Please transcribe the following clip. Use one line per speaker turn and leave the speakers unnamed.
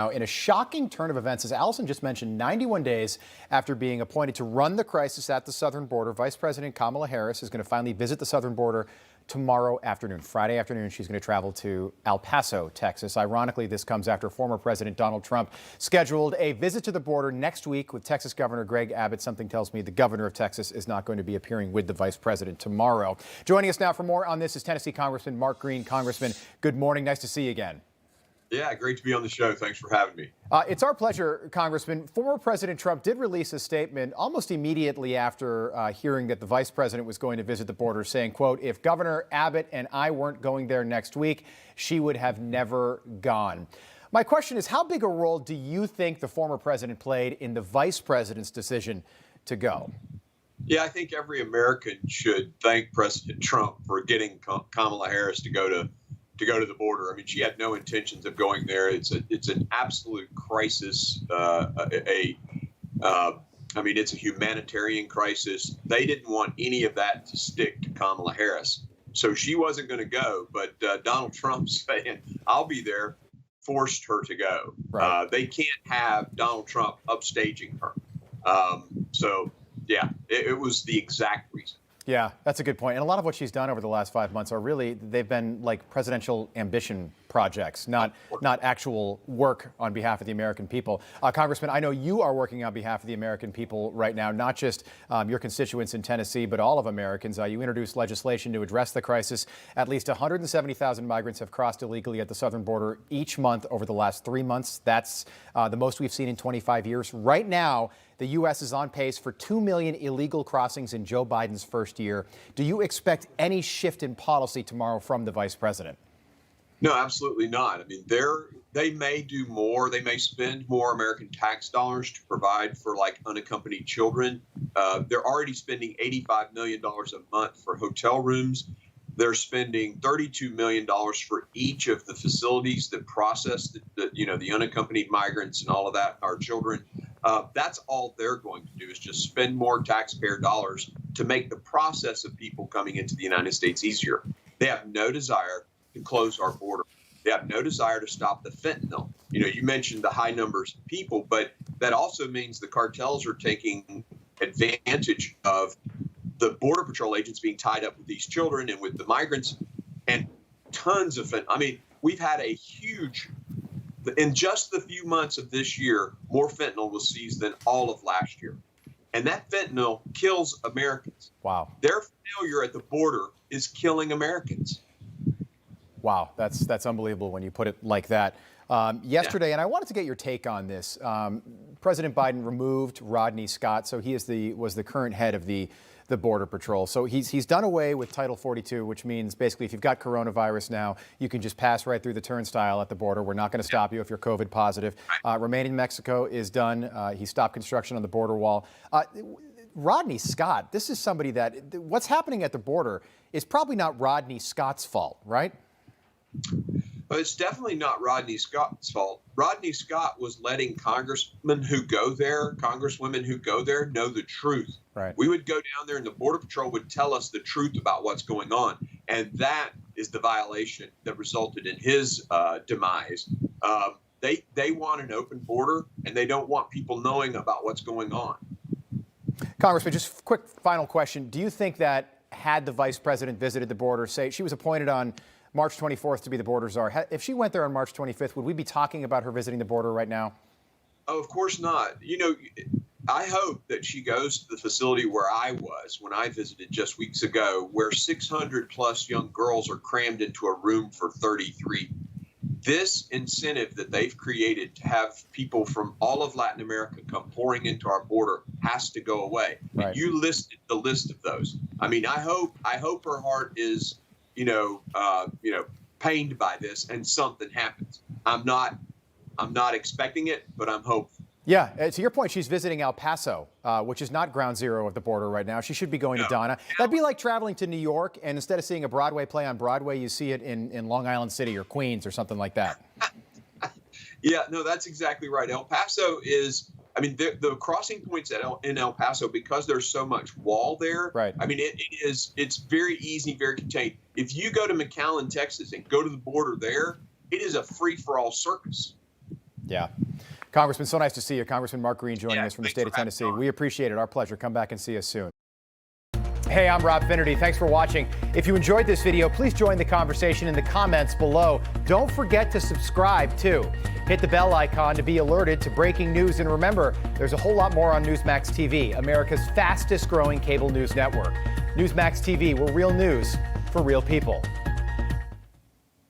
Now, in a shocking turn of events, as Allison just mentioned, 91 days after being appointed to run the crisis at the southern border, Vice President Kamala Harris is going to finally visit the southern border tomorrow afternoon. Friday afternoon, she's going to travel to El Paso, Texas. Ironically, this comes after former President Donald Trump scheduled a visit to the border next week with Texas Governor Greg Abbott. Something tells me the governor of Texas is not going to be appearing with the vice president tomorrow. Joining us now for more on this is Tennessee Congressman Mark Green. Congressman, good morning. Nice to see you again.
Yeah, great to be on the show. Thanks for having me.
It's our pleasure, Congressman. Former President Trump did release a statement almost immediately after hearing that the vice president was going to visit the border, saying, quote, if Governor Abbott and I weren't going there next week, she would have never gone. My question is, how big a role do you think the former president played in the vice president's decision to go?
Yeah, I think every American should thank President Trump for getting Kamala Harris to go to the border. I mean, she had no intentions of going there. It's an absolute crisis. I mean, it's a humanitarian crisis. They didn't want any of that to stick to Kamala Harris, so she wasn't going to go. But Donald Trump saying, "I'll be there," forced her to go.
Right.
They can't have Donald Trump upstaging her. So, yeah, it was the exact reason.
Yeah, that's a good point. And a lot of what she's done over the last 5 months they've been like presidential ambition projects, not actual work on behalf of the American people. Congressman, I know you are working on behalf of the American people right now, not just your constituents in Tennessee, but all of Americans. You introduced legislation to address the crisis. At least 170,000 migrants have crossed illegally at the southern border each month over the last 3 months. That's the most we've seen in 25 years. Right now, the U.S. is on pace for 2 million illegal crossings in Joe Biden's first year. Do you expect any shift in policy tomorrow from the vice president?
No, absolutely not. I mean, they may do more. They may spend more American tax dollars to provide for like unaccompanied children. They're already spending $85 million a month for hotel rooms. They're spending $32 million for each of the facilities that process the unaccompanied migrants and all of that, our children. That's all they're going to do is just spend more taxpayer dollars to make the process of people coming into the United States easier. They have no desire to close our border. They have no desire to stop the fentanyl. You mentioned the high numbers of people, but that also means the cartels are taking advantage of the Border Patrol agents being tied up with these children and with the migrants, and tons of fentanyl. I mean, we've had a huge, in just the few months of this year, more fentanyl was seized than all of last year. And that fentanyl kills Americans.
Wow.
Their failure at the border is killing Americans.
Wow, that's unbelievable when you put it like that. Yesterday, and I wanted to get your take on this, President Biden removed Rodney Scott, so he was the current head of the Border Patrol. So he's done away with Title 42, which means basically if you've got coronavirus now, you can just pass right through the turnstile at the border. We're not going to stop you if you're COVID positive. Remain in Mexico is done. He stopped construction on the border wall. Rodney Scott, this is somebody that what's happening at the border is probably not Rodney Scott's fault, right?
But it's definitely not Rodney Scott's fault. Rodney Scott was letting congresswomen who go there know the truth.
Right. We
would go down there and the Border Patrol would tell us the truth about what's going on. And that is the violation that resulted in his demise. They want an open border and they don't want people knowing about what's going on.
Congressman, just quick final question. Do you think that had the vice president visited the border, say she was appointed on March 24th to be the border czar, if she went there on March 25th, would we be talking about her visiting the border right now?
Oh, of course not. I hope that she goes to the facility where I was when I visited just weeks ago, where 600 plus young girls are crammed into a room for 33. This incentive that they've created to have people from all of Latin America come pouring into our border has to go away.
Right.
And you listed the list of those. I mean, I hope her heart is pained by this and something happens. I'm not expecting it, but I'm hopeful.
Yeah, to your point, she's visiting El Paso, which is not ground zero of the border right now. She should be going to Donna. That'd be like traveling to New York, and instead of seeing a Broadway play on Broadway, you see it in Long Island City or Queens or something like that.
Yeah, no, that's exactly right. El Paso is, I mean, the crossing points in El Paso, because there's so much wall there.
Right.
I mean, it's very easy, very contained. If you go to McAllen, Texas, and go to the border there, it is a free-for-all circus.
Yeah. Congressman, so nice to see you. Congressman Mark Green joining us from the state of Tennessee. We appreciate it. Our pleasure. Come back and see us soon. Hey, I'm Rob Finnerty. Thanks for watching. If you enjoyed this video, please join the conversation in the comments below. Don't forget to subscribe, too. Hit the bell icon to be alerted to breaking news. And remember, there's a whole lot more on Newsmax TV, America's fastest growing cable news network. Newsmax TV, we're real news for real people.